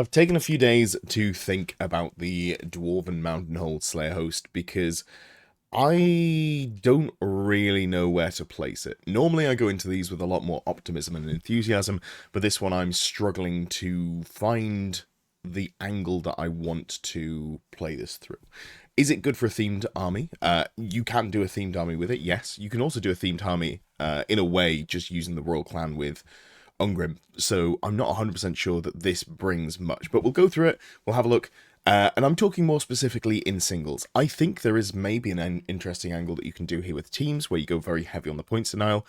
I've taken a few days to think about the Dwarven Mountainhold Slayer host because I don't really know where to place it. Normally I go into these with a lot more optimism and enthusiasm, but this one I'm struggling to find the angle that I want to play this through. Is it good for a themed army? You can do a themed army with it, yes. You can also do a themed army in a way just using the Royal Clan with Ungrim, so I'm not 100% sure that this brings much, but we'll go through it, we'll have a look, and I'm talking more specifically in singles. I think there is maybe an interesting angle that you can do here with teams, where you go very heavy on the points denial.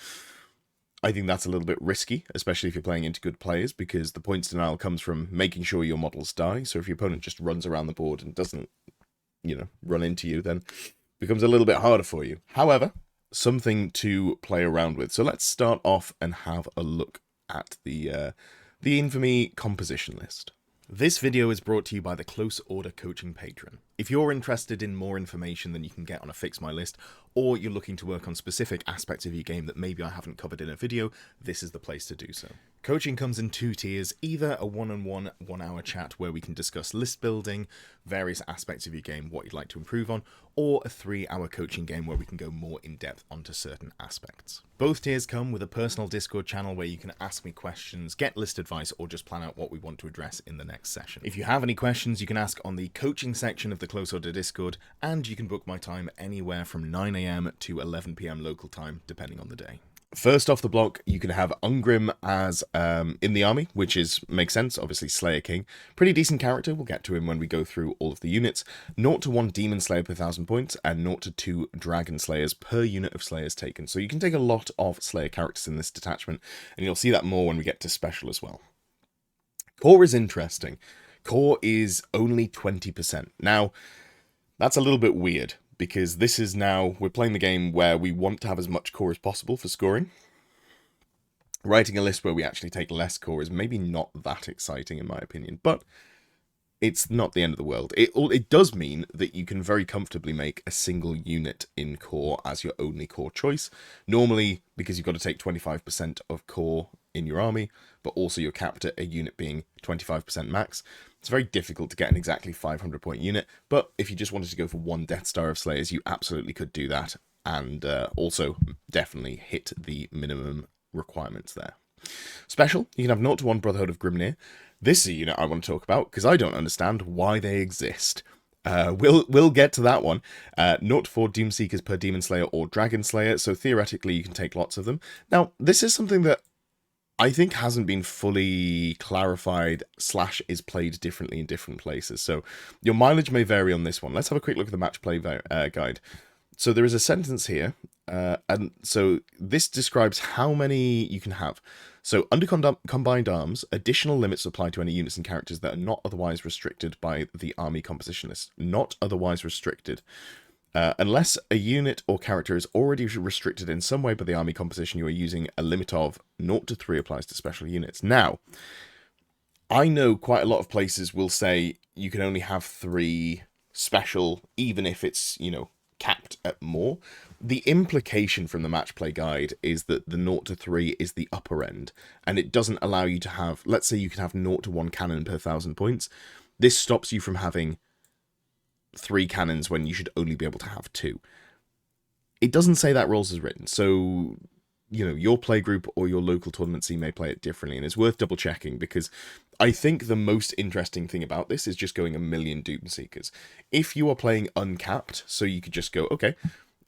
I think that's a little bit risky, especially if you're playing into good players, because the points denial comes from making sure your models die, so if your opponent just runs around the board and doesn't, run into you, then it becomes a little bit harder for you. However, something to play around with. So let's start off and have a look at the Infamy composition list. This video is brought to you by the Close Order Coaching Patron. If you're interested in more information than you can get on a Fix My List, or you're looking to work on specific aspects of your game that maybe I haven't covered in a video, this is the place to do so. Coaching comes in two tiers, either a one-on-one, 1 hour chat where we can discuss list building, various aspects of your game, what you'd like to improve on, or a 3-hour coaching game where we can go more in depth onto certain aspects. Both tiers come with a personal Discord channel where you can ask me questions, get list advice, or just plan out what we want to address in the next session. If you have any questions, you can ask on the coaching section of the Close Order Discord, and you can book my time anywhere from 9 AM to 11 PM local time, depending on the day. First off the block, you can have Ungrim as in the army, which makes sense, obviously Slayer King. Pretty decent character, we'll get to him when we go through all of the units. 0 to 1 Demon Slayer per 1,000 points, and 0 to 2 Dragon Slayers per unit of Slayers taken. So you can take a lot of Slayer characters in this detachment, and you'll see that more when we get to Special as well. Core is interesting. Core is only 20%. Now, that's a little bit weird, because this is now, we're playing the game where we want to have as much core as possible for scoring. Writing a list where we actually take less core is maybe not that exciting in my opinion, but it's not the end of the world. It does mean that you can very comfortably make a single unit in core as your only core choice. Normally, because you've got to take 25% of core in your army, but also you're capped at a unit being 25% max. It's very difficult to get an exactly 500 point unit, but if you just wanted to go for 1 Death Star of Slayers, you absolutely could do that, and also definitely hit the minimum requirements there. Special, you can have 0 to 1 Brotherhood of Grimnir. This is a unit I want to talk about, because I don't understand why they exist. We'll get to that one. 0 to 4 Doomseekers per Demon Slayer or Dragon Slayer, so theoretically you can take lots of them. Now, this is something that I think hasn't been fully clarified / is played differently in different places. So your mileage may vary on this one. Let's have a quick look at the match play guide. So there is a sentence here, and so this describes how many you can have. So under combined arms, additional limits apply to any units and characters that are not otherwise restricted by the army composition list. Not otherwise restricted. Unless a unit or character is already restricted in some way by the army composition, you are using a limit of 0 to 3 applies to special units. Now, I know quite a lot of places will say you can only have 3 special, even if it's, capped at more. The implication from the match play guide is that the 0 to 3 is the upper end, and it doesn't allow you to have, let's say you can have 0 to 1 cannon per 1,000 points. This stops you from having 3 cannons when you should only be able to have 2. It doesn't say that rules is written, so your playgroup or your local tournament scene may play it differently, and it's worth double checking, because I think the most interesting thing about this is just going 1,000,000 Doomseekers. If you are playing uncapped, so you could just go, okay,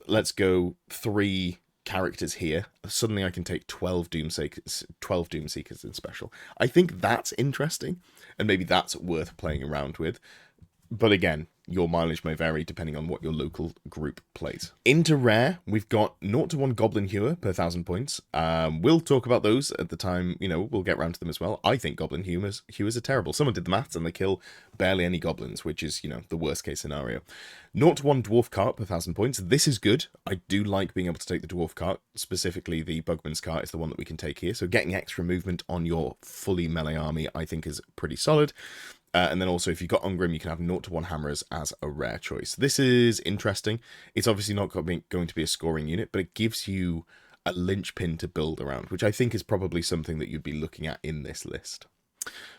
let's go 3 characters here, suddenly I can take 12 Doomseekers in special. I think that's interesting, and maybe that's worth playing around with. But again, your mileage may vary depending on what your local group plays. Into rare, we've got 0 to 1 Goblin Hewer per 1,000 points. We'll talk about those at the time, we'll get around to them as well. I think Goblin Hewers are terrible. Someone did the maths and they kill barely any goblins, which is, the worst case scenario. 0 to 1 Dwarf Cart per 1,000 points. This is good. I do like being able to take the Dwarf Cart. Specifically, the Bugman's Cart is the one that we can take here. So getting extra movement on your fully melee army, I think, is pretty solid. And then also, if you've got Ungrim, you can have 0 to 1 Hammerers as a rare choice. This is interesting. It's obviously not going to be a scoring unit, but it gives you a linchpin to build around, which I think is probably something that you'd be looking at in this list.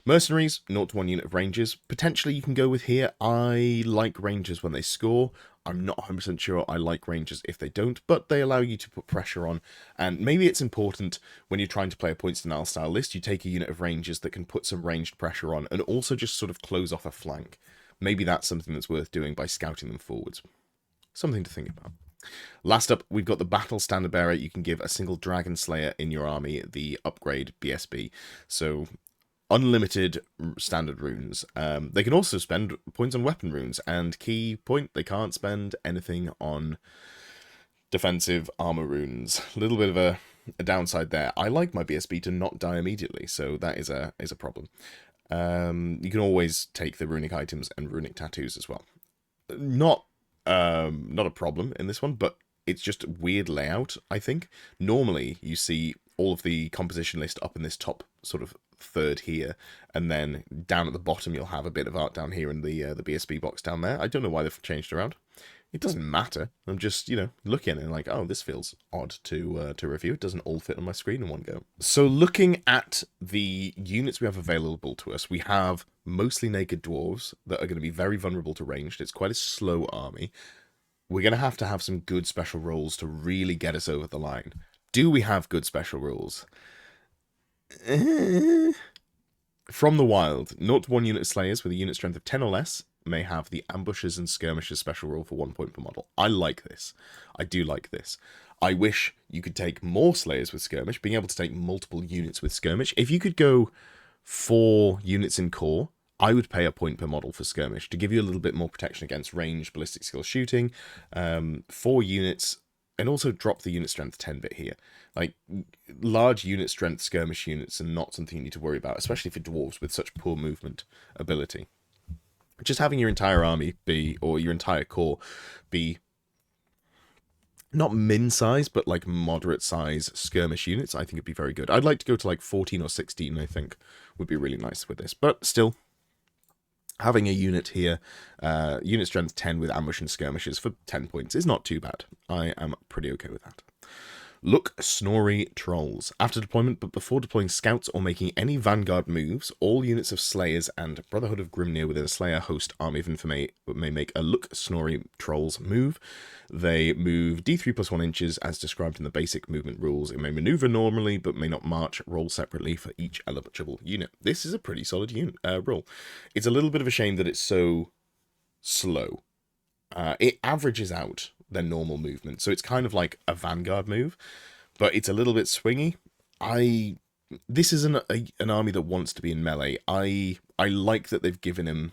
Mercenaries, 0 to 1 unit of rangers. Potentially you can go with here. I like rangers when they score. I'm not 100% sure I like rangers if they don't, but they allow you to put pressure on. And maybe it's important when you're trying to play a points denial style list, you take a unit of rangers that can put some ranged pressure on and also just sort of close off a flank. Maybe that's something that's worth doing by scouting them forwards. Something to think about. Last up, we've got the Battle Standard Bearer. You can give a single Dragon Slayer in your army the upgrade BSB. So unlimited standard runes. They can also spend points on weapon runes, and key point, they can't spend anything on defensive armor runes. A little bit of a downside there. I like my BSB to not die immediately, so that is a problem. You can always take the runic items and runic tattoos as well. Not a problem in this one, but it's just weird layout, I think. Normally, you see all of the composition list up in this top sort of third here, and then down at the bottom you'll have a bit of art down here in the BSB box down there. I don't know why they've changed around. It doesn't matter. I'm just, looking at it and like, oh, this feels odd to review. It doesn't all fit on my screen in one go. So looking at the units we have available to us, we have mostly naked dwarves that are going to be very vulnerable to ranged. It's quite a slow army. We're going to have some good special rolls to really get us over the line. Do we have good special rules? From the wild, 0 to 1 unit slayers with a unit strength of 10 or less may have the ambushes and skirmishes special rule for 1 point per model. I like this. I do like this. I wish you could take more slayers with skirmish, being able to take multiple units with skirmish. If you could go 4 units in core, I would pay a point per model for skirmish to give you a little bit more protection against range, ballistic skill shooting. 4 units, and also drop the unit strength 10 bit here. Like, large unit strength skirmish units are not something you need to worry about, especially for dwarves with such poor movement ability. Just having your entire army be, or your entire core be, not min size, but like moderate size skirmish units, I think it'd be very good. I'd like to go to like 14 or 16, I think, would be really nice with this. But still, having a unit here, unit strength 10 with ambush and skirmishes for 10 points is not too bad. I am pretty okay with that. Look, Snorri Trolls. After deployment, but before deploying scouts or making any vanguard moves, all units of Slayers and Brotherhood of Grimnir within a Slayer host army of Infamy may make a Look, Snorri Trolls move. They move d3 plus 1 inches as described in the basic movement rules. It may maneuver normally, but may not march. Roll separately for each eligible unit. This is a pretty solid unit roll. It's a little bit of a shame that it's so slow. It averages out their normal movement, so it's kind of like a vanguard move, but it's a little bit swingy. This is an army that wants to be in melee. I like that they've given him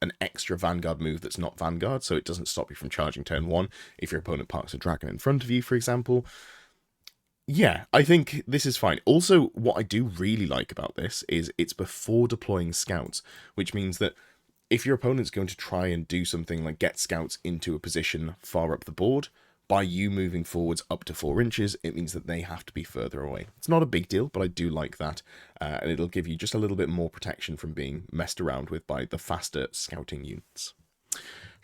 an extra vanguard move that's not vanguard, so it doesn't stop you from charging turn 1 if your opponent parks a dragon in front of you, for example. Yeah, I think this is fine. Also, what I do really like about this is it's before deploying scouts, which means that if your opponent's going to try and do something like get scouts into a position far up the board, by you moving forwards up to 4 inches, it means that they have to be further away. It's not a big deal, but I do like that, and it'll give you just a little bit more protection from being messed around with by the faster scouting units.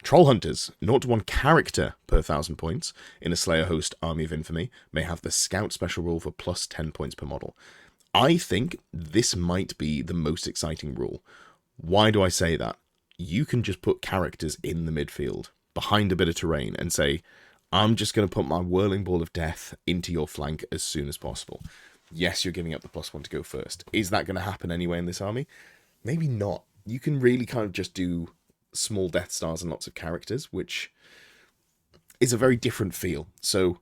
Troll Hunters, 0 to 1 character per 1,000 points in a Slayer host army of Infamy, may have the Scout special rule for plus 10 points per model. I think this might be the most exciting rule. Why do I say that? You can just put characters in the midfield, behind a bit of terrain, and say, I'm just going to put my whirling ball of death into your flank as soon as possible. Yes, you're giving up the +1 to go first. Is that going to happen anyway in this army? Maybe not. You can really kind of just do small Death Stars and lots of characters, which is a very different feel. So,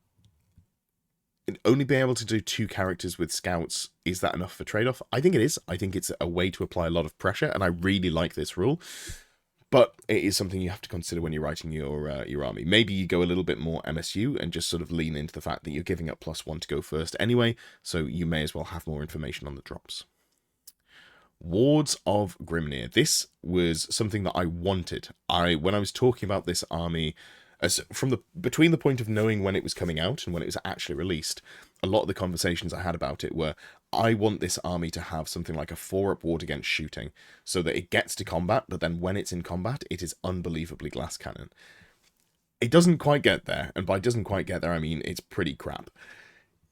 only being able to do 2 characters with scouts, is that enough for trade-off? I think it is. I think it's a way to apply a lot of pressure, and I really like this rule. But it is something you have to consider when you're writing your army. Maybe you go a little bit more MSU and just sort of lean into the fact that you're giving up +1 to go first anyway, so you may as well have more information on the drops. Wards of Grimnir. This was something that I wanted. When I was talking about this army, between the point of knowing when it was coming out and when it was actually released, a lot of the conversations I had about it were, I want this army to have something like a 4-up ward against shooting, so that it gets to combat, but then when it's in combat, it is unbelievably glass cannon. It doesn't quite get there, and by doesn't quite get there, I mean it's pretty crap.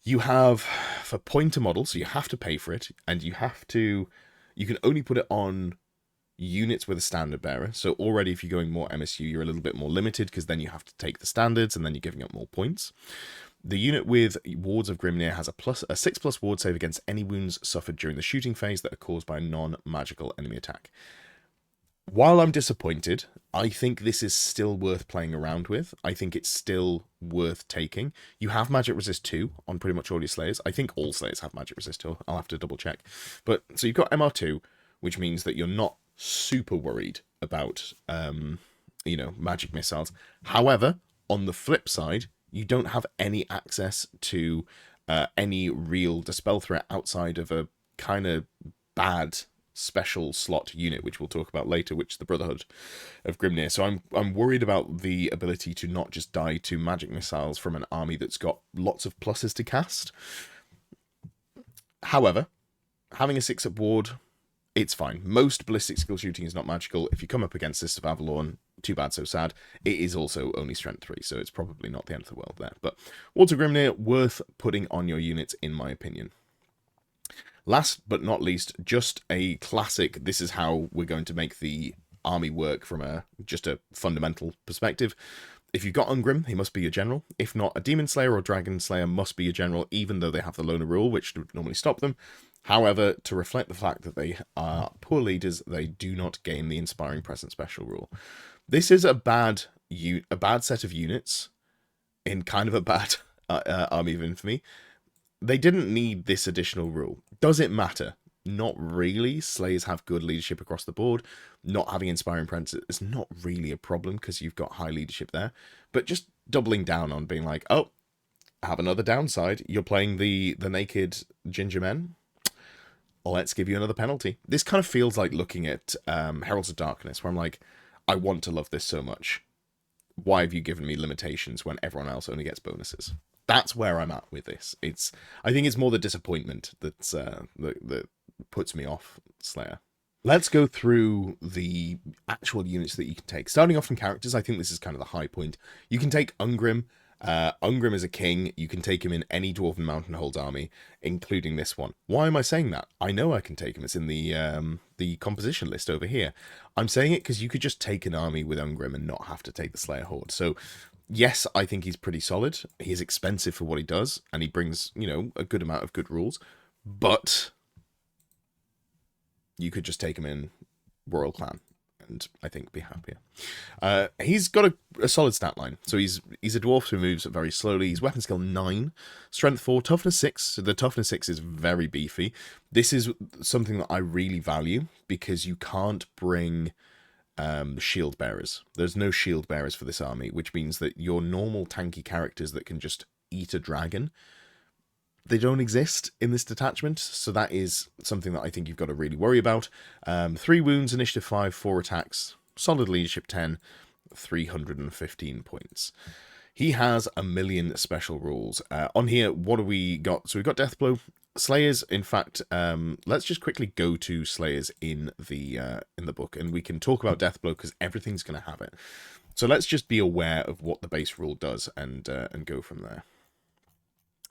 You have, for pointer model, so you have to pay for it, and you You can only put it on units with a standard bearer. So already if you're going more MSU, you're a little bit more limited because then you have to take the standards and then you're giving up more points. The unit with Wards of Grimnir has a 6+ ward save against any wounds suffered during the shooting phase that are caused by a non-magical enemy attack. While I'm disappointed, I think this is still worth playing around with. I think it's still worth taking. You have magic resist 2 on pretty much all your Slayers. I think all Slayers have magic resist 2. I'll have to double check. But so you've got MR2, which means that you're not super worried about, magic missiles. However, on the flip side, you don't have any access to any real dispel threat outside of a kind of bad special slot unit, which we'll talk about later, which is the Brotherhood of Grimnir. So I'm worried about the ability to not just die to magic missiles from an army that's got lots of pluses to cast. However, having a 6-up ward, it's fine. Most ballistic skill shooting is not magical. If you come up against this of Avalon, too bad, so sad. It is also only strength 3, so it's probably not the end of the world there. But Wards of Grimnir, worth putting on your units, in my opinion. Last but not least, just a classic, this is how we're going to make the army work from just a fundamental perspective. If you've got Ungrim, he must be your general. If not, a Demon Slayer or Dragon Slayer must be your general, even though they have the loner rule, which would normally stop them. However, to reflect the fact that they are poor leaders, they do not gain the Inspiring Presence special rule. This is a bad set of units in kind of a bad Army of Infamy. They didn't need this additional rule. Does it matter? Not really. Slayers have good leadership across the board. Not having Inspiring Presence is not really a problem because you've got high leadership there. But just doubling down on being like, oh, have another downside. You're playing the naked ginger men. Let's give you another penalty. This kind of feels like looking at Heralds of Darkness, where I'm like, I want to love this so much. Why have you given me limitations when everyone else only gets bonuses? That's where I'm at with this. I think it's more the disappointment that puts me off Slayer. Let's go through the actual units that you can take. Starting off from characters, I think this is kind of the high point. You can take Ungrim. Ungrim is a king. You can take him in any Dwarven Mountain Hold army, including this one. Why am I saying that? I know I can take him. It's in the composition list over here. I'm saying it because you could just take an army with Ungrim and not have to take the Slayer Horde. So yes, I think he's pretty solid. He's expensive for what he does, and he brings, a good amount of good rules. But you could just take him in Royal Clan and I think be happier. He's got a solid stat line. So he's a dwarf who moves very slowly. He's weapon skill 9, strength 4, toughness 6. So the toughness 6 is very beefy. This is something that I really value because you can't bring shield bearers. There's no shield bearers for this army, which means that your normal tanky characters that can just eat a dragon, they don't exist in this detachment, so that is something that I think you've got to really worry about. 3 wounds, initiative 5, 4 attacks, solid leadership 10, 315 points. He has a million special rules. On here, what do we got? So we've got Deathblow. Slayers, in fact, let's just quickly go to Slayers in the book, and we can talk about Deathblow because everything's going to have it. So let's just be aware of what the base rule does and go from there.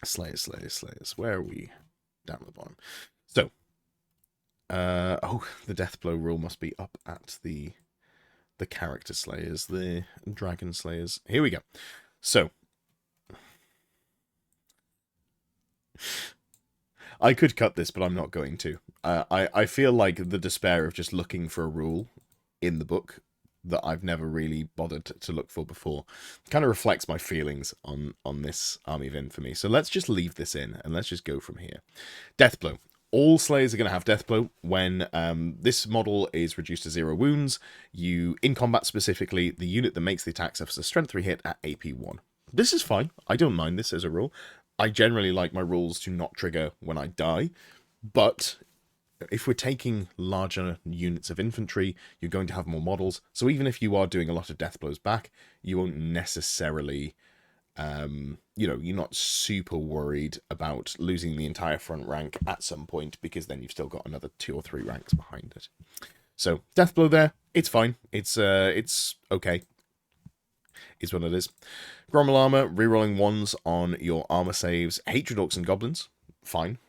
Slayers. Where are we? Down at the bottom. So, the Deathblow rule must be up at the character Slayers, the Dragon Slayers. Here we go. So, I could cut this, but I'm not going to. I feel like the despair of just looking for a rule in the book that I've never really bothered to look for before kind of reflects my feelings on this Army of Infamy. So let's just leave this in and let's just go from here. Deathblow. All Slayers are going to have Deathblow when this model is reduced to 0 wounds. In combat specifically, the unit that makes the attack suffers a strength 3 hit at AP 1. This is fine. I don't mind this as a rule. I generally like my rules to not trigger when I die, but if we're taking larger units of infantry, you're going to have more models. So even if you are doing a lot of death blows back, you won't necessarily, you're not super worried about losing the entire front rank at some point, because then you've still got another 2 or 3 ranks behind it. So death blow there, it's fine. It's okay. Is what it is. Grommel armor, rerolling 1s on your armor saves. Hatred orcs and goblins. fine.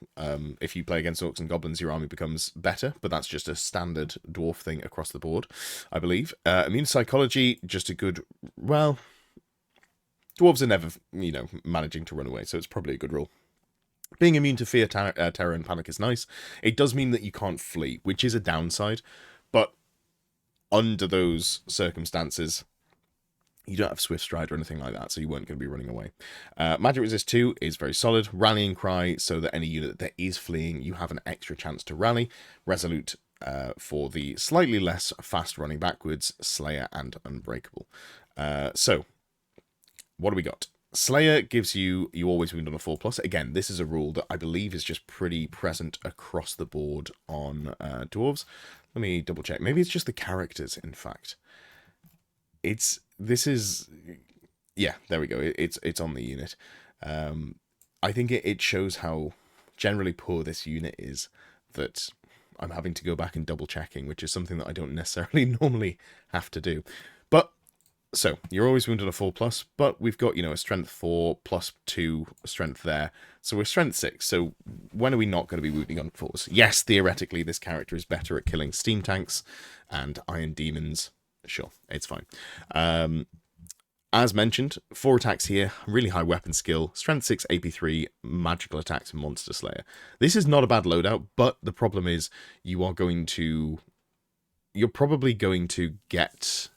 If you play against orcs and goblins, your army becomes better, but that's just a standard dwarf thing across the board, I believe. Immune psychology, just a good, well, dwarves are never, managing to run away, so it's probably a good rule. Being immune to fear, terror, and panic is nice. It does mean that you can't flee, which is a downside, but under those circumstances, you don't have Swift Stride or anything like that, so you weren't going to be running away. Magic Resist 2 is very solid. Rallying Cry, so that any unit that is fleeing, you have an extra chance to rally. Resolute for the slightly less fast running backwards, Slayer and Unbreakable. So, what do we got? Slayer gives you always wound on a 4+. Again, this is a rule that I believe is just pretty present across the board on dwarves. Let me double check. Maybe it's just the characters, in fact. Yeah, there we go. It's on the unit. I think it shows how generally poor this unit is that I'm having to go back and double checking, which is something that I don't necessarily normally have to do. But so you're always wounded on a 4+, but we've got, a strength 4 +2 strength there. So we're strength 6. So when are we not going to be wounding on 4s? Yes, theoretically, this character is better at killing steam tanks and iron demons. Sure, it's fine. As mentioned, 4 attacks here, really high weapon skill, strength 6, AP3, magical attacks, monster slayer. This is not a bad loadout, but the problem is you're probably going to get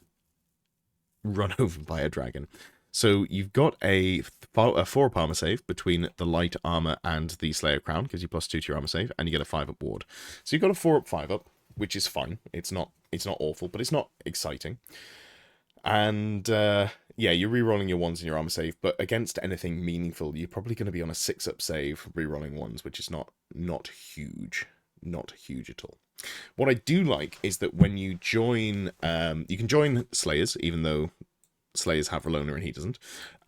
run over by a dragon. So you've got a 4-up armor save between the light armor and the Slayer Crown, gives you +2 to your armor save, and you get a 5-up ward. So you've got a 4-up, 5-up, which is fine. It's not awful, but it's not exciting. And yeah, you're rerolling your 1s in your armor save, but against anything meaningful, you're probably going to be on a 6-up save, rerolling 1s, which is not huge. Not huge at all. What I do like is that when you join, you can join Slayers, even though Slayers have Raloner and he doesn't.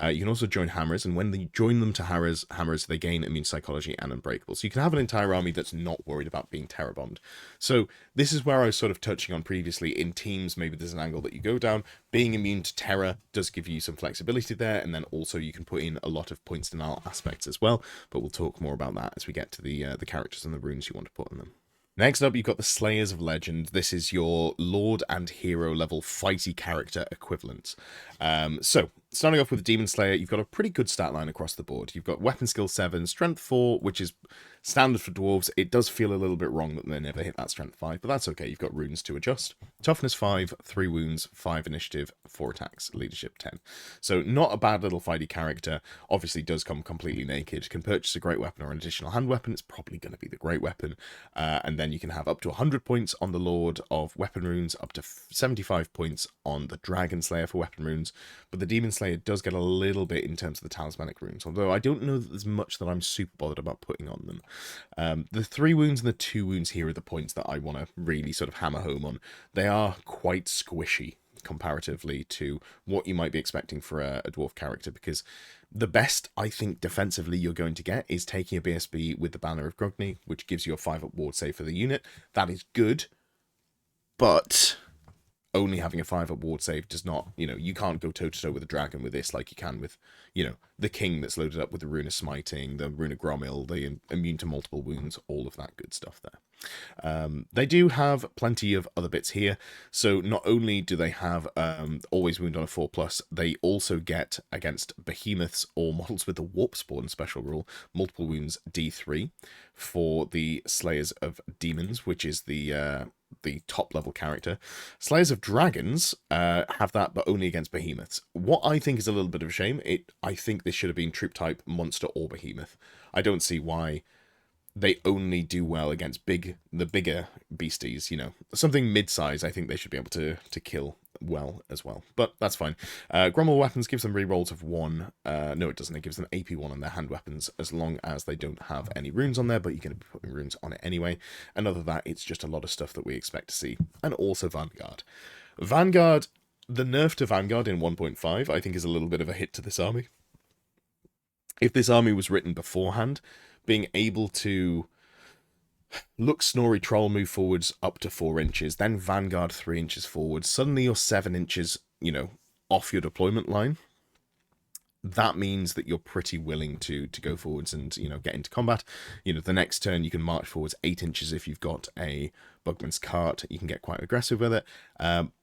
You can also join Hammers, and when they join them to Hammers, they gain Immune Psychology and Unbreakable. So you can have an entire army that's not worried about being Terror Bombed. So this is where I was sort of touching on previously. In teams, maybe there's an angle that you go down. Being immune to Terror does give you some flexibility there, and then also you can put in a lot of points denial aspects as well, but we'll talk more about that as we get to the characters and the runes you want to put on them. Next up, you've got the Slayers of Legend. This is your Lord and Hero level fighty character equivalent. So, starting off with the Demon Slayer, you've got a pretty good stat line across the board. You've got Weapon Skill 7, Strength 4, which is standard for dwarves. It does feel a little bit wrong that they never hit that Strength 5, but that's okay. You've got runes to adjust. Toughness 5, 3 wounds, 5 initiative, 4 attacks, leadership 10. So not a bad little fighty character. Obviously does come completely naked. Can purchase a great weapon or an additional hand weapon. It's probably going to be the great weapon. And then you can have up to 100 points on the Lord of Weapon Runes, up to 75 points on the Dragon Slayer for Weapon Runes. But the Demon Slayer does get a little bit in terms of the Talismanic Runes, although I don't know that there's much that I'm super bothered about putting on them. The 3 wounds and the 2 wounds here are the points that I want to really sort of hammer home on. They are quite squishy comparatively to what you might be expecting for a dwarf character, because the best, I think, defensively you're going to get is taking a BSB with the Banner of Grogny, which gives you a 5-up ward save for the unit. That is good, but only having a 5-up ward save does not, you can't go toe-to-toe with a dragon with this like you can with, the king that's loaded up with the Rune of Smiting, the Rune of Gromil, the immune to multiple wounds, all of that good stuff there. They do have plenty of other bits here. So not only do they have always wound on a 4+, they also get against behemoths or models with the Warp Spawn special rule, multiple wounds D3 for the Slayers of Demons, which is the top level character. Slayers of Dragons have that, but only against behemoths. What I think is a little bit of a shame. I think this should have been troop type monster or behemoth. I don't see why they only do well against the bigger beasties. Something mid-size. I think they should be able to kill well as well, but that's fine. Gromwell weapons gives them rerolls of 1. No, it doesn't. It gives them AP1 on their hand weapons as long as they don't have any runes on there, but you're going to be putting runes on it anyway. And other than that, it's just a lot of stuff that we expect to see. And also Vanguard. The nerf to Vanguard in 1.5, I think, is a little bit of a hit to this army. If this army was written beforehand, being able to look Snorri Troll move forwards up to 4 inches, then Vanguard 3 inches forwards, suddenly you're 7 inches, off your deployment line. that means that you're pretty willing to go forwards and, get into combat. The next turn you can march forwards 8 inches if you've got a Bugman's Cart. You can get quite aggressive with it.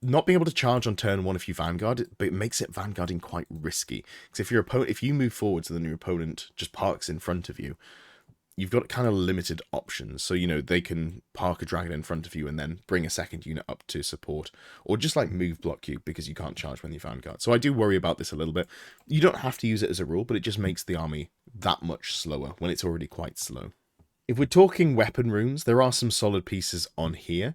Not being able to charge on turn 1 if you Vanguard, but it makes it Vanguarding quite risky. Because if you move forwards and then your opponent just parks in front of you, you've got kind of limited options. So, they can park a dragon in front of you and then bring a second unit up to support, or just like move block you because you can't charge when you Vanguard. So I do worry about this a little bit. You don't have to use it as a rule, but it just makes the army that much slower when it's already quite slow. If we're talking weapon runes, there are some solid pieces on here.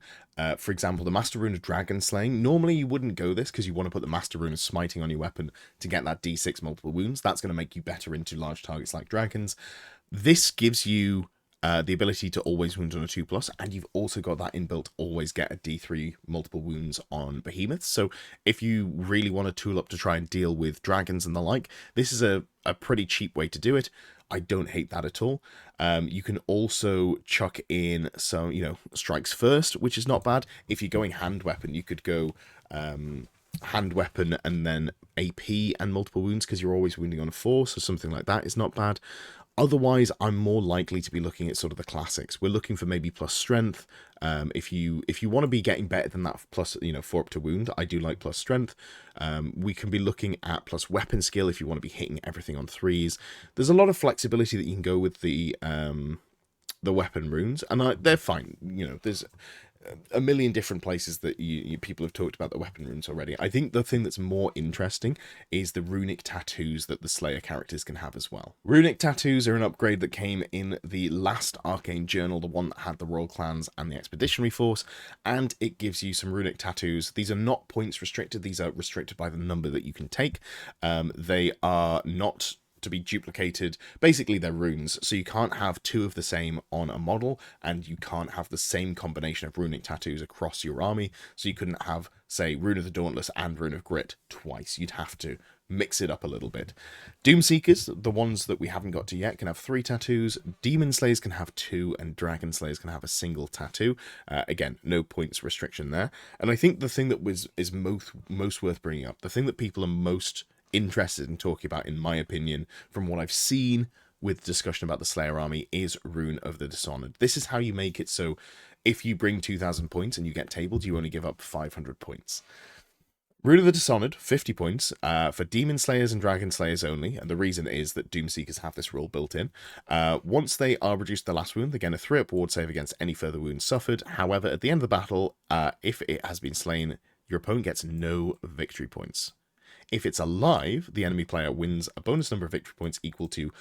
For example, the Master Rune of Dragon Slaying. Normally you wouldn't go this because you want to put the Master Rune of Smiting on your weapon to get that d6 multiple wounds. That's going to make you better into large targets like dragons. This gives you the ability to always wound on a 2+, and you've also got that inbuilt always get a d3 multiple wounds on behemoths. So if you really want to tool up to try and deal with dragons and the like, this is a pretty cheap way to do it. I don't hate that at all. You can also chuck in some, strikes first, which is not bad. If you're going hand weapon, you could go hand weapon and then AP and multiple wounds because you're always wounding on a 4, so something like that is not bad. Otherwise, I'm more likely to be looking at sort of the classics. We're looking for maybe plus strength. If you want to be getting better than that plus, 4 up to wound, I do like plus strength. We can be looking at plus weapon skill if you want to be hitting everything on 3s. There's a lot of flexibility that you can go with the weapon runes, and they're fine. There's a million different places that people have talked about the weapon runes already. I think the thing that's more interesting is the runic tattoos that the Slayer characters can have as well. Runic tattoos are an upgrade that came in the last Arcane Journal, the one that had the Royal Clans and the Expeditionary Force, and it gives you some runic tattoos. These are not points restricted, these are restricted by the number that you can take. They are not to be duplicated. Basically, they're runes, so you can't have 2 of the same on a model, and you can't have the same combination of runic tattoos across your army. So you couldn't have, say, Rune of the Dauntless and Rune of Grit twice. You'd have to mix it up a little bit. Doomseekers, the ones that we haven't got to yet, can have 3 tattoos. Demon Slayers can have 2, and Dragon Slayers can have a single tattoo. Again, no points restriction there. And I think the thing that is most worth bringing up, the thing that people are most interested in talking about, in my opinion, from what I've seen with discussion about the Slayer army, is Rune of the Dishonored. This is how you make it so if you bring 2,000 points and you get tabled, you only give up 500 points. Rune of the Dishonored, 50 points, for Demon Slayers and Dragon Slayers only, and the reason is that Doomseekers have this rule built in. Once they are reduced to the last wound, they gain a 3-up ward save against any further wounds suffered. However, at the end of the battle, if it has been slain, your opponent gets no victory points. If it's alive, the enemy player wins a bonus number of victory points equal to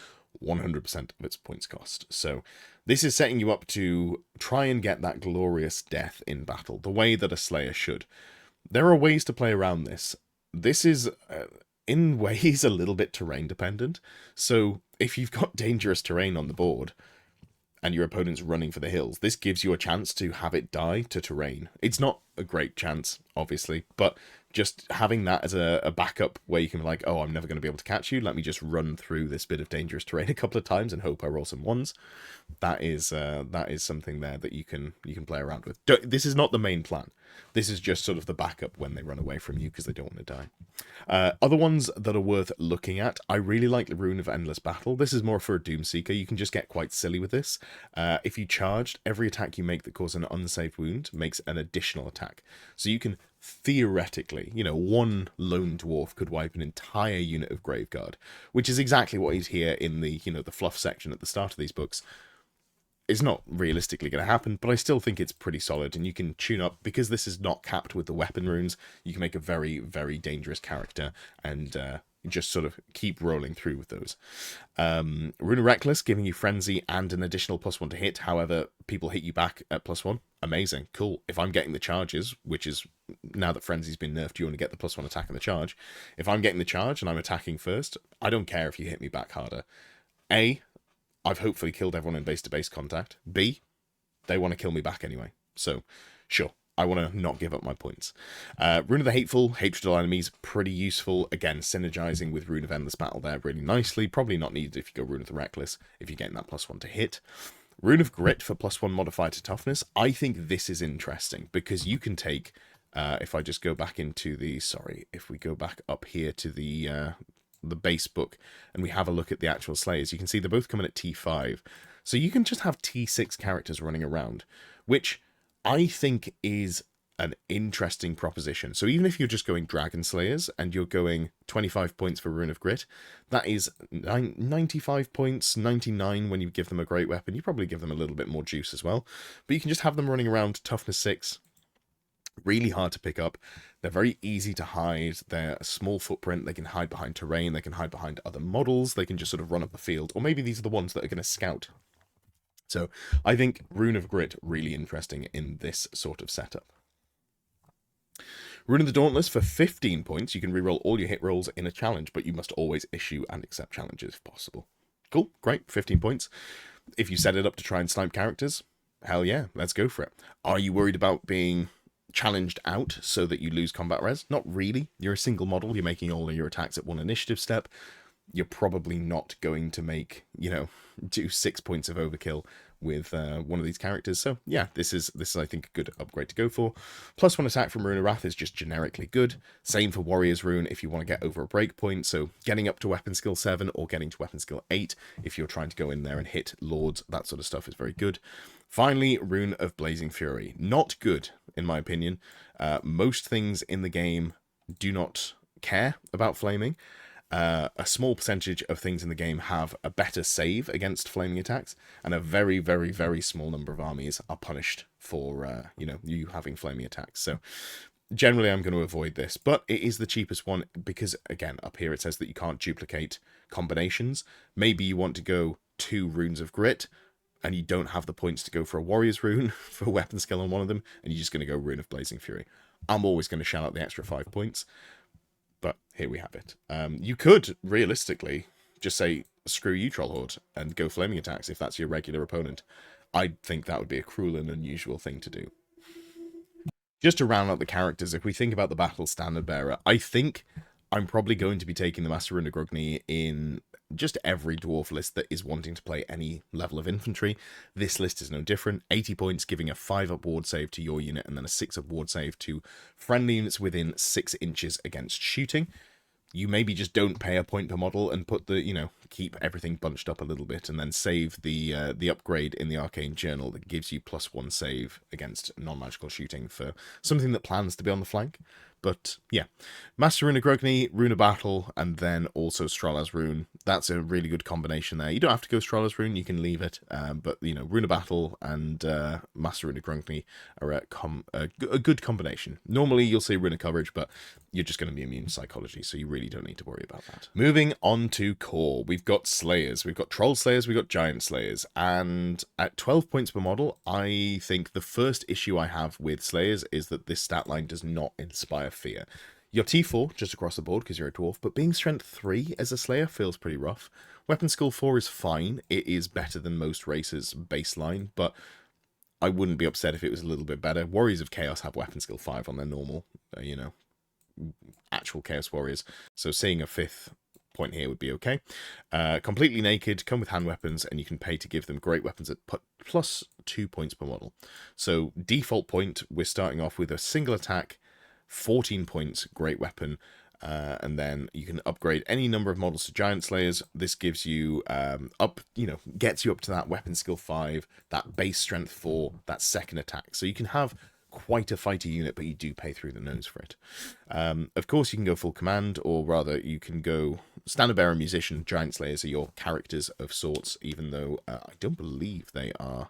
100% of its points cost. So this is setting you up to try and get that glorious death in battle, the way that a Slayer should. There are ways to play around this. This is, in ways, a little bit terrain dependent. So if you've got dangerous terrain on the board, and your opponent's running for the hills, this gives you a chance to have it die to terrain. It's not a great chance, obviously, but just having that as a backup where you can be like, oh, I'm never going to be able to catch you, let me just run through this bit of dangerous terrain a couple of times and hope I roll some 1s. That is something there that you can play around with. This is not the main plan. This is just sort of the backup when they run away from you because they don't want to die. Other ones that are worth looking at, I really like the Rune of Endless Battle. This is more for a Doomseeker. You can just get quite silly with this. If you charged, every attack you make that causes an unsaved wound makes an additional attack. So you can theoretically, one lone dwarf could wipe an entire unit of Graveguard, which is exactly what is here in the, the fluff section at the start of these books. It's not realistically going to happen, but I still think it's pretty solid, and you can tune up, because this is not capped with the weapon runes, you can make a very, very dangerous character, and just sort of keep rolling through with those. Rune of Reckless, giving you Frenzy and an additional +1 to hit, however, people hit you back at +1. Amazing, cool. If I'm getting the charges, which is, now that Frenzy's been nerfed, you only get the +1 attack and the charge. If I'm getting the charge and I'm attacking first, I don't care if you hit me back harder. A, I've hopefully killed everyone in base-to-base contact. B, they want to kill me back anyway. So, sure, I want to not give up my points. Rune of the Hateful, Hatred of Enemies, pretty useful. Again, synergizing with Rune of Endless Battle there really nicely. Probably not needed if you go Rune of the Reckless, if you're getting that +1 to hit. Rune of Grit for +1 modifier to toughness. I think this is interesting, because you can take, if I just go back into the, if we go back up here to the the base book and we have a look at the actual Slayers, you can see they're both coming at T5. So you can just have T6 characters running around, which I think is an interesting proposition. So even if you're just going Dragon Slayers and you're going 25 points for Rune of Grit, that is 95 points, 99 when you give them a great weapon. You probably give them a little bit more juice as well. But you can just have them running around toughness 6. Really hard to pick up. They're very easy to hide. They're a small footprint. They can hide behind terrain. They can hide behind other models. They can just sort of run up the field. Or maybe these are the ones that are going to scout. So I think Rune of Grit really interesting in this sort of setup. Rune of the Dauntless for 15 points. You can reroll all your hit rolls in a challenge, but you must always issue and accept challenges if possible. Cool, great, 15 points. If you set it up to try and snipe characters, hell yeah, let's go for it. Are you worried about being challenged out so that you lose combat res? Not really. You're a single model. You're making all of your attacks at one initiative step. You're probably not going to make, do 6 points of overkill with one of these characters. So yeah, this is I think a good upgrade to go for. Plus 1 attack from Rune of Wrath is just generically good. Same for Warrior's Rune if you want to get over a breakpoint. So getting up to weapon skill 7 or getting to weapon skill 8 if you're trying to go in there and hit lords, that sort of stuff is very good. Finally, Rune of Blazing Fury. Not good, in my opinion. Most things in the game do not care about flaming. A small percentage of things in the game have a better save against flaming attacks, and a very, very, very small number of armies are punished for, you having flaming attacks. So generally I'm going to avoid this, but it is the cheapest one because, again, up here it says that you can't duplicate combinations. Maybe you want to go 2 Runes of Grit, and you don't have the points to go for a Warrior's Rune for weapon skill on one of them, and you're just going to go Rune of Blazing Fury. I'm always going to shell out the extra 5 points. But here we have it. You could, realistically, just say, screw you, Trollhorde, and go flaming attacks if that's your regular opponent. I think that would be a cruel and unusual thing to do. Just to round out the characters, if we think about the Battle Standard Bearer, I think I'm probably going to be taking the Master Rune of Grugni in just every dwarf list that is wanting to play any level of infantry. This list is no different. 80 points, giving a 5-up ward save to your unit, and then a 6-up ward save to friendly units within 6 inches against shooting. You maybe just don't pay a point per model and put the, keep everything bunched up a little bit, and then save the upgrade in the Arcane Journal that gives you +1 save against non-magical shooting for something that plans to be on the flank. But yeah, Master Rune of Grugni, Rune of Battle, and then also Strala's Rune. That's a really good combination there. You don't have to go Strala's Rune, you can leave it. But, Rune of Battle and Master Rune of Grugni are a good combination. Normally you'll see Rune of Coverage, but you're just going to be immune to psychology, so you really don't need to worry about that. Moving on to core, we've got Slayers. We've got Troll Slayers, we've got Giant Slayers. And at 12 points per model, I think the first issue I have with Slayers is that this stat line does not inspire fear. You're T4 just across the board because you're a dwarf, but being strength 3 as a Slayer feels pretty rough. Weapon skill 4 is fine. It is better than most races baseline, but I wouldn't be upset if it was a little bit better. Warriors of Chaos have weapon skill 5 on their normal, actual Chaos Warriors. So seeing a 5th point here would be okay. Completely naked, come with hand weapons, and you can pay to give them great weapons at +2 points per model. So default point, we're starting off with a single attack, 14 points, great weapon, and then you can upgrade any number of models to Giant Slayers. This gives you gets you up to that weapon skill 5, that base strength 4, that second attack. So you can have quite a fighter unit, but you do pay through the nose for it. Of course, you can go full command, or rather, you can go Standard Bearer, Musician. Giant Slayers are your characters of sorts, even though I don't believe they are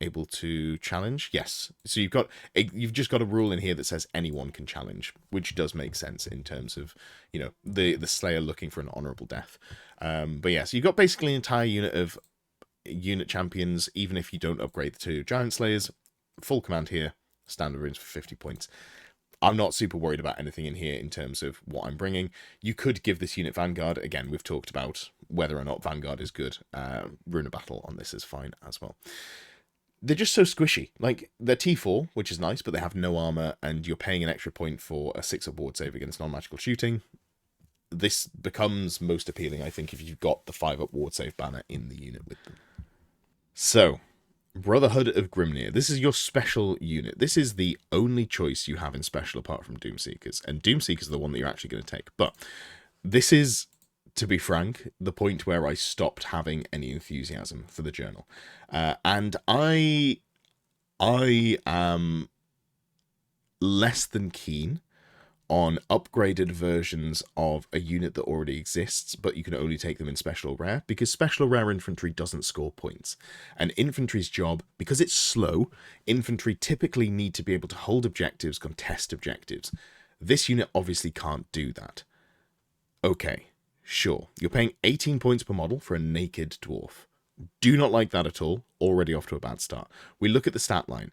able to challenge. Yes, so you've just got a rule in here that says anyone can challenge, which does make sense in terms of the Slayer looking for an honorable death. But yeah, so you've got basically an entire unit of unit champions, even if you don't upgrade to Giant Slayers. Full command here, standard runes for 50 points. I'm not super worried about anything in here in terms of what I'm bringing. You could give this unit Vanguard. Again, we've talked about whether or not Vanguard is good. Rune of Battle on this is fine as well. They're just so squishy. Like, they're T4, which is nice, but they have no armor, and you're paying an extra point for a 6-up ward save against non-magical shooting. This becomes most appealing, I think, if you've got the 5-up ward save banner in the unit with them. So, Brotherhood of Grimnir. This is your special unit. This is the only choice you have in special apart from Doomseekers, and Doomseekers are the one that you're actually going to take. But this is to be frank, the point where I stopped having any enthusiasm for the journal. And I am less than keen on upgraded versions of a unit that already exists, but you can only take them in special or rare, because special or rare infantry doesn't score points. And infantry's job, because it's slow, infantry typically need to be able to hold objectives, contest objectives. This unit obviously can't do that. Okay, sure. You're paying 18 points per model for a naked dwarf. Do not like that at all. Already off to a bad start. We look at the stat line.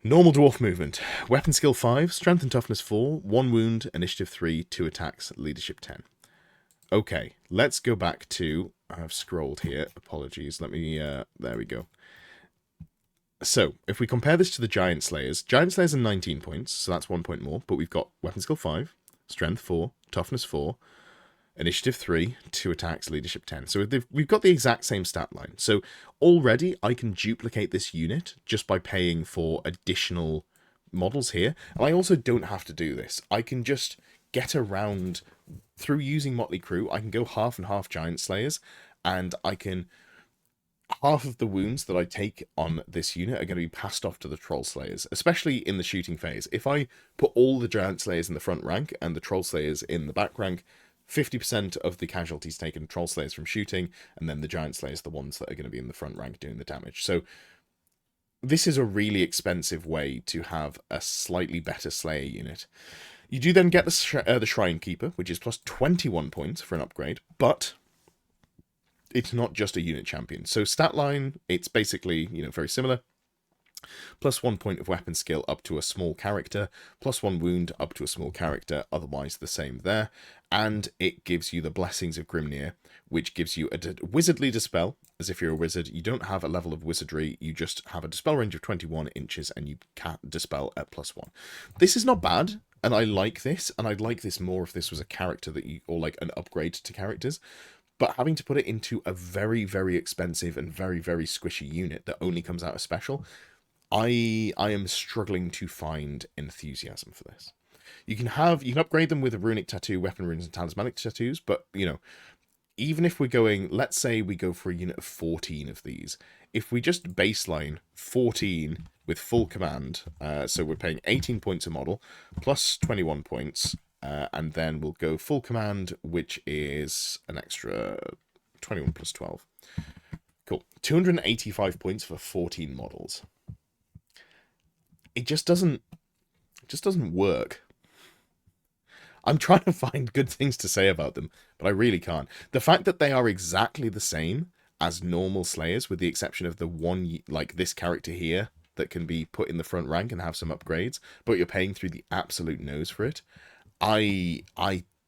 Normal dwarf movement. Weapon skill 5, strength and toughness 4, 1 wound, initiative 3, 2 attacks, leadership 10. Okay, let's go back to... I've scrolled here. Apologies. Let me... there we go. So, if we compare this to the Giant Slayers are 19 points, so that's 1 point more, but we've got weapon skill 5, strength 4, toughness 4, initiative 3, 2 attacks, leadership 10. So we've got the exact same stat line. So already I can duplicate this unit just by paying for additional models here. And I also don't have to do this. I can just get around through using Motley Crew. I can go half and half Giant Slayers, and I can... half of the wounds that I take on this unit are going to be passed off to the Troll Slayers, especially in the shooting phase. If I put all the Giant Slayers in the front rank and the Troll Slayers in the back rank, 50% of the casualties taken Troll Slayers from shooting, and then the Giant Slayers, the ones that are going to be in the front rank doing the damage. So this is a really expensive way to have a slightly better Slayer unit. You do then get the Shrine Keeper, which is plus 21 points for an upgrade, but it's not just a unit champion. So stat line, it's basically, very similar. Plus 1 point of weapon skill up to a small character, plus 1 wound up to a small character, otherwise the same there. And it gives you the Blessings of Grimnir, which gives you a Wizardly Dispel, as if you're a wizard. You don't have a level of wizardry, you just have a dispel range of 21 inches, and you can dispel at plus 1. This is not bad, and I like this, and I'd like this more if this was a character that you, or like an upgrade to characters. But having to put it into a very, very expensive and very, very squishy unit that only comes out as special, I am struggling to find enthusiasm for this. You can upgrade them with a runic tattoo, weapon runes, and talismanic tattoos, but, even if we're going, let's say we go for a unit of 14 of these, if we just baseline 14 with full command, so we're paying 18 points a model, plus 21 points, and then we'll go full command, which is an extra 21 plus 12. Cool. 285 points for 14 models. It just doesn't work. I'm trying to find good things to say about them, but I really can't. The fact that they are exactly the same as normal Slayers, with the exception of the one, like this character here, that can be put in the front rank and have some upgrades, but you're paying through the absolute nose for it. I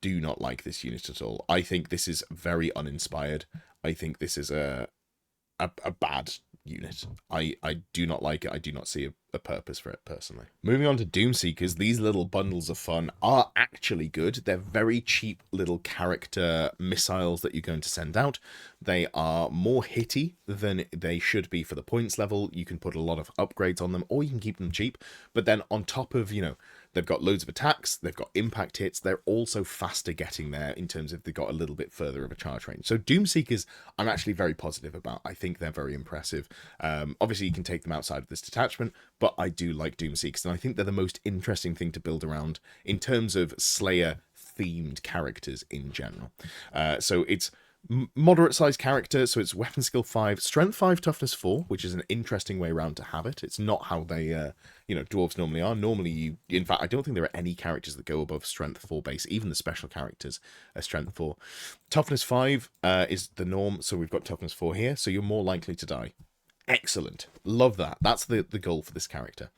do not like this unit at all. I think this is very uninspired. I think this is a bad unit. I do not like it. I do not see a purpose for it, personally. Moving on to Doomseekers, these little bundles of fun are actually good. They're very cheap little character missiles that you're going to send out. They are more hitty than they should be for the points level. You can put a lot of upgrades on them, or you can keep them cheap. But then on top of, they've got loads of attacks, they've got impact hits, they're also faster getting there in terms of they've got a little bit further of a charge range. So Doomseekers, I'm actually very positive about. I think they're very impressive. Obviously, you can take them outside of this detachment, but I do like Doomseekers, and I think they're the most interesting thing to build around in terms of Slayer-themed characters in general. So it's moderate-sized character, so it's weapon skill 5, strength 5, toughness 4, which is an interesting way around to have it. It's not how they, dwarves normally are. Normally, in fact, I don't think there are any characters that go above strength 4 base. Even the special characters are strength 4. Toughness 5 is the norm, so we've got toughness 4 here, so you're more likely to die. Excellent. Love that. That's the goal for this character.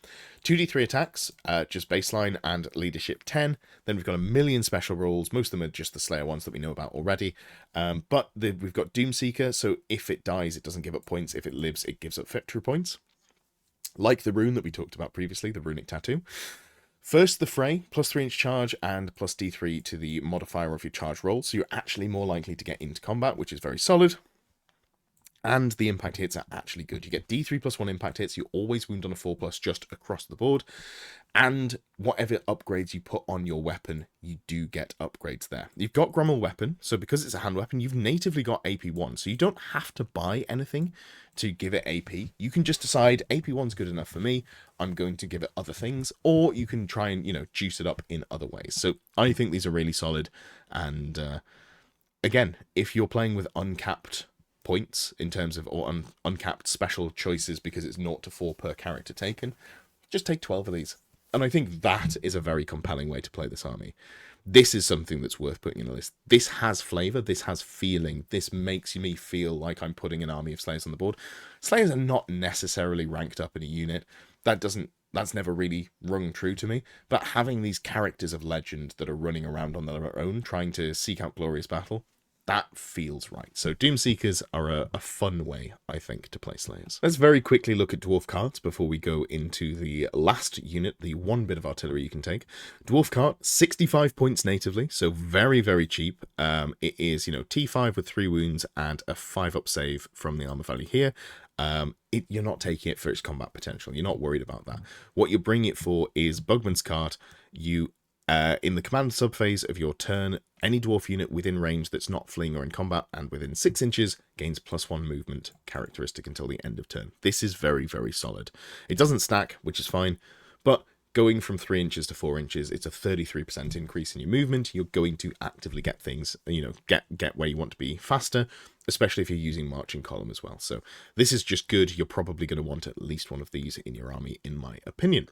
2d3 attacks, just baseline, and leadership 10. Then we've got a million special rules. Most of them are just the Slayer ones that we know about already. But we've got Doomseeker, so if it dies, it doesn't give up points. If it lives, it gives up victory points. Like the rune that we talked about previously, the runic tattoo. First, the Fray, plus 3-inch charge and plus d3 to the modifier of your charge roll. So you're actually more likely to get into combat, which is very solid. And the impact hits are actually good. You get D3 plus 1 impact hits. You always wound on a 4 plus just across the board. And whatever upgrades you put on your weapon, you do get upgrades there. You've got Grommel weapon, so because it's a hand weapon, you've natively got AP1, so you don't have to buy anything to give it AP. You can just decide AP1's good enough for me, I'm going to give it other things, or you can try and, juice it up in other ways. So I think these are really solid, and again, if you're playing with uncapped points in terms of, or uncapped special choices because it's 0 to 4 per character taken, just take 12 of these. And I think that is a very compelling way to play this army. This is something that's worth putting in a list. This has flavour, this has feeling, this makes me feel like I'm putting an army of Slayers on the board. Slayers are not necessarily ranked up in a unit. That's never really rung true to me. But having these characters of legend that are running around on their own, trying to seek out glorious battle, that feels right. So Doomseekers are a fun way, I think, to play Slayers. Let's very quickly look at Dwarf cards before we go into the last unit, the one bit of artillery you can take. Dwarf cart, 65 points natively, so very, very cheap. It is, T5 with 3 wounds and a 5-up save from the armor value here. You're not taking it for its combat potential. You're not worried about that. What you're bringing it for is Bugman's cart. In the command subphase of your turn, any dwarf unit within range that's not fleeing or in combat and within 6 inches gains +1 movement characteristic until the end of turn. This is very, very solid. It doesn't stack, which is fine, but going from 3 inches to 4 inches, it's a 33% increase in your movement. You're going to actively get things, get where you want to be faster, especially if you're using marching column as well. So this is just good. You're probably going to want at least one of these in your army, in my opinion.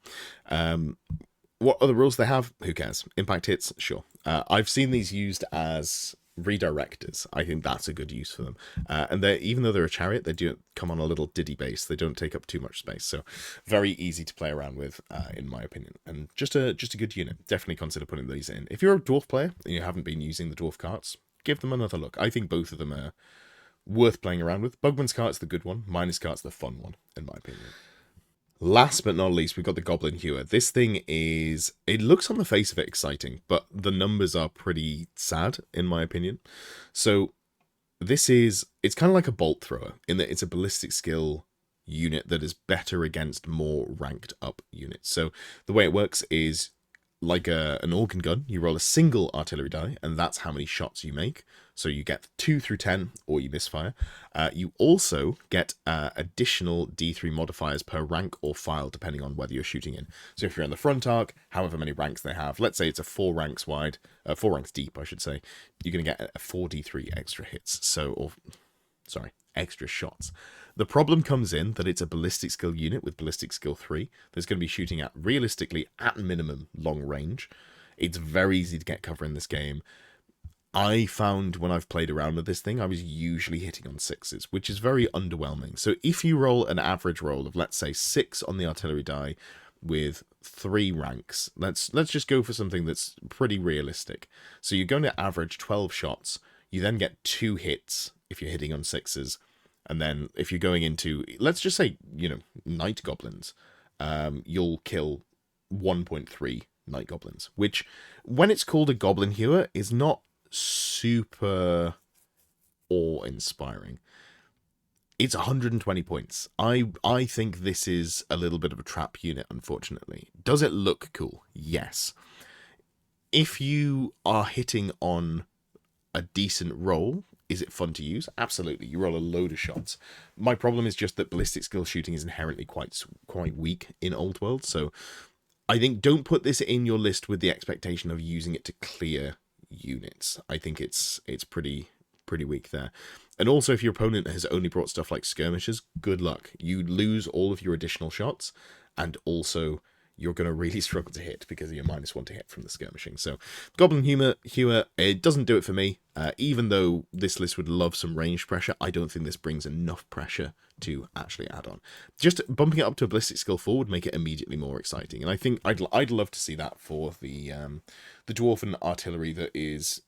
What other rules they have? Who cares? Impact hits? Sure. I've seen these used as redirectors. I think that's a good use for them. And even though they're a chariot, they do come on a little diddy base. They don't take up too much space. So very easy to play around with, in my opinion. And just a good unit. Definitely consider putting these in. If you're a dwarf player and you haven't been using the dwarf carts, give them another look. I think both of them are worth playing around with. Bugman's cart's the good one. Minus cart's the fun one, in my opinion. Last but not least, we've got the Goblin Hewer. This thing it looks on the face of it exciting, but the numbers are pretty sad, in my opinion. So it's kind of like a bolt thrower, in that it's a ballistic skill unit that is better against more ranked up units. So the way it works is like an organ gun. You roll a single artillery die, and that's how many shots you make. So you get 2 through 10, or you misfire. You also get additional D3 modifiers per rank or file, depending on whether you're shooting in. So if you're in the front arc, however many ranks they have, let's say it's a 4 ranks deep, I should say, you're going to get a 4d3 extra hits. Extra shots. The problem comes in that it's a ballistic skill unit with ballistic skill 3 that's going to be shooting at, realistically, at minimum, long range. It's very easy to get cover in this game. I found when I've played around with this thing, I was usually hitting on 6s, which is very underwhelming. So if you roll an average roll of, let's say, 6 on the artillery die with 3 ranks, let's just go for something that's pretty realistic. So you're going to average 12 shots. You then get 2 hits if you're hitting on 6s. And then if you're going into, let's just say, night goblins, you'll kill 1.3 night goblins, which, when it's called a Goblin Hewer, is not super awe-inspiring. It's 120 points. I think this is a little bit of a trap unit, unfortunately. Does it look cool? Yes. If you are hitting on a decent roll, is it fun to use? Absolutely. You roll a load of shots. My problem is just that ballistic skill shooting is inherently quite weak in Old World, so I think don't put this in your list with the expectation of using it to clear units. I think it's pretty weak there. And also, if your opponent has only brought stuff like skirmishers, good luck. You lose all of your additional shots, and also you're going to really struggle to hit because of your -1 to hit from the skirmishing. So Goblin Hewer, it doesn't do it for me. Even though this list would love some range pressure, I don't think this brings enough pressure to actually add on. Just bumping it up to a ballistic skill 4 would make it immediately more exciting. And I think I'd love to see that for the dwarven artillery that is,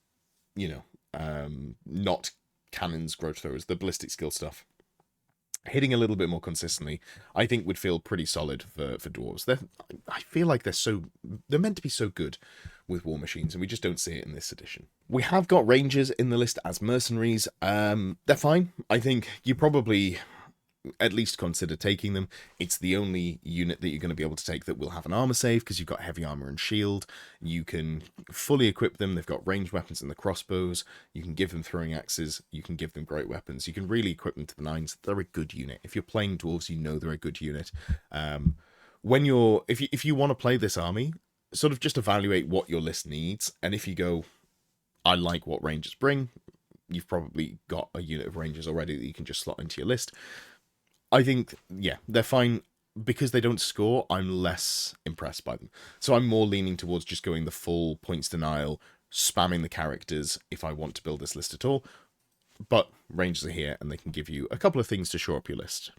not cannons, growth throwers, the ballistic skill stuff. Hitting a little bit more consistently, I think would feel pretty solid for dwarves. I feel like they're meant to be so good with war machines, and we just don't see it in this edition. We have got rangers in the list as mercenaries. They're fine. I think you probably at least consider taking them. It's the only unit that you're going to be able to take that will have an armor save, because you've got heavy armor and shield. You can fully equip them. They've got ranged weapons and the crossbows. You can give them throwing axes. You can give them great weapons. You can really equip them to the nines. They're a good unit. If you're playing dwarves, you know they're a good unit. If you want to play this army, sort of just evaluate what your list needs, and if you go, I like what rangers bring, you've probably got a unit of rangers already that you can just slot into your list. I think, yeah, they're fine. Because they don't score, I'm less impressed by them. So I'm more leaning towards just going the full points denial, spamming the characters if I want to build this list at all. But rangers are here, and they can give you a couple of things to shore up your list.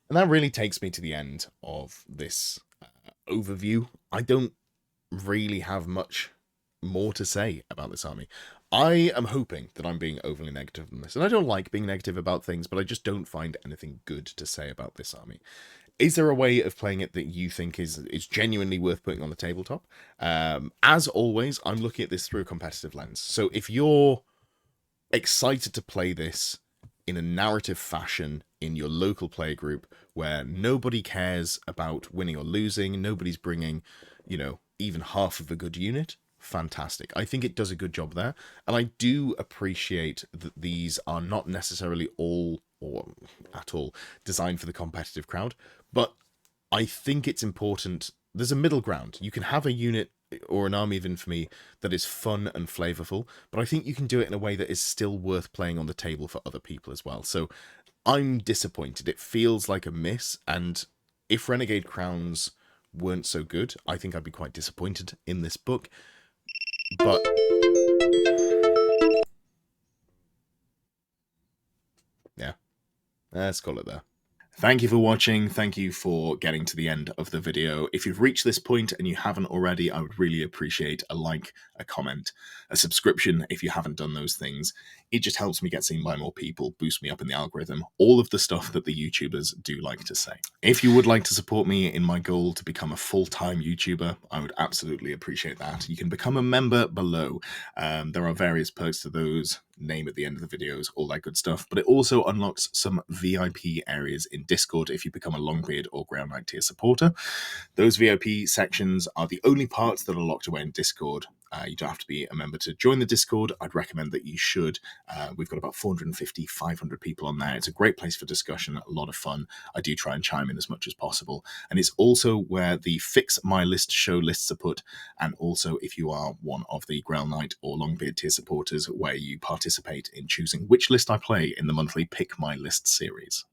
And that really takes me to the end of this overview. I don't really have much more to say about this army. I am hoping that I'm being overly negative on this, and I don't like being negative about things, but I just don't find anything good to say about this army. Is there a way of playing it that you think is genuinely worth putting on the tabletop? As always, I'm looking at this through a competitive lens. So if you're excited to play this in a narrative fashion in your local play group where nobody cares about winning or losing, nobody's bringing, even half of a good unit, fantastic. I think it does a good job there. And I do appreciate that these are not necessarily all or at all designed for the competitive crowd, but I think it's important. There's a middle ground. You can have a unit or an army of infamy that is fun and flavorful, but I think you can do it in a way that is still worth playing on the table for other people as well. So I'm disappointed. It feels like a miss, and if Renegade Crowns weren't so good, I think I'd be quite disappointed in this book. But yeah, let's call it there. Thank you for watching. Thank you for getting to the end of the video. If you've reached this point and you haven't already, I would really appreciate a like, a comment, a subscription if you haven't done those things. It just helps me get seen by more people, boost me up in the algorithm, all of the stuff that the YouTubers do like to say. If you would like to support me in my goal to become a full-time YouTuber, I would absolutely appreciate that. You can become a member below. There are various perks to those, name at the end of the videos, all that good stuff, but it also unlocks some VIP areas in Discord if you become a Longbeard or Ground Knight tier supporter. Those VIP sections are the only parts that are locked away in Discord. You don't have to be a member to join the Discord. I'd recommend that you should. We've got about 450, 500 people on there. It's a great place for discussion, a lot of fun. I do try and chime in as much as possible. And it's also where the Fix My List show lists are put, and also if you are one of the Ground Knight or Longbeard tier supporters, where you participate in choosing which list I play in the monthly Pick My List series.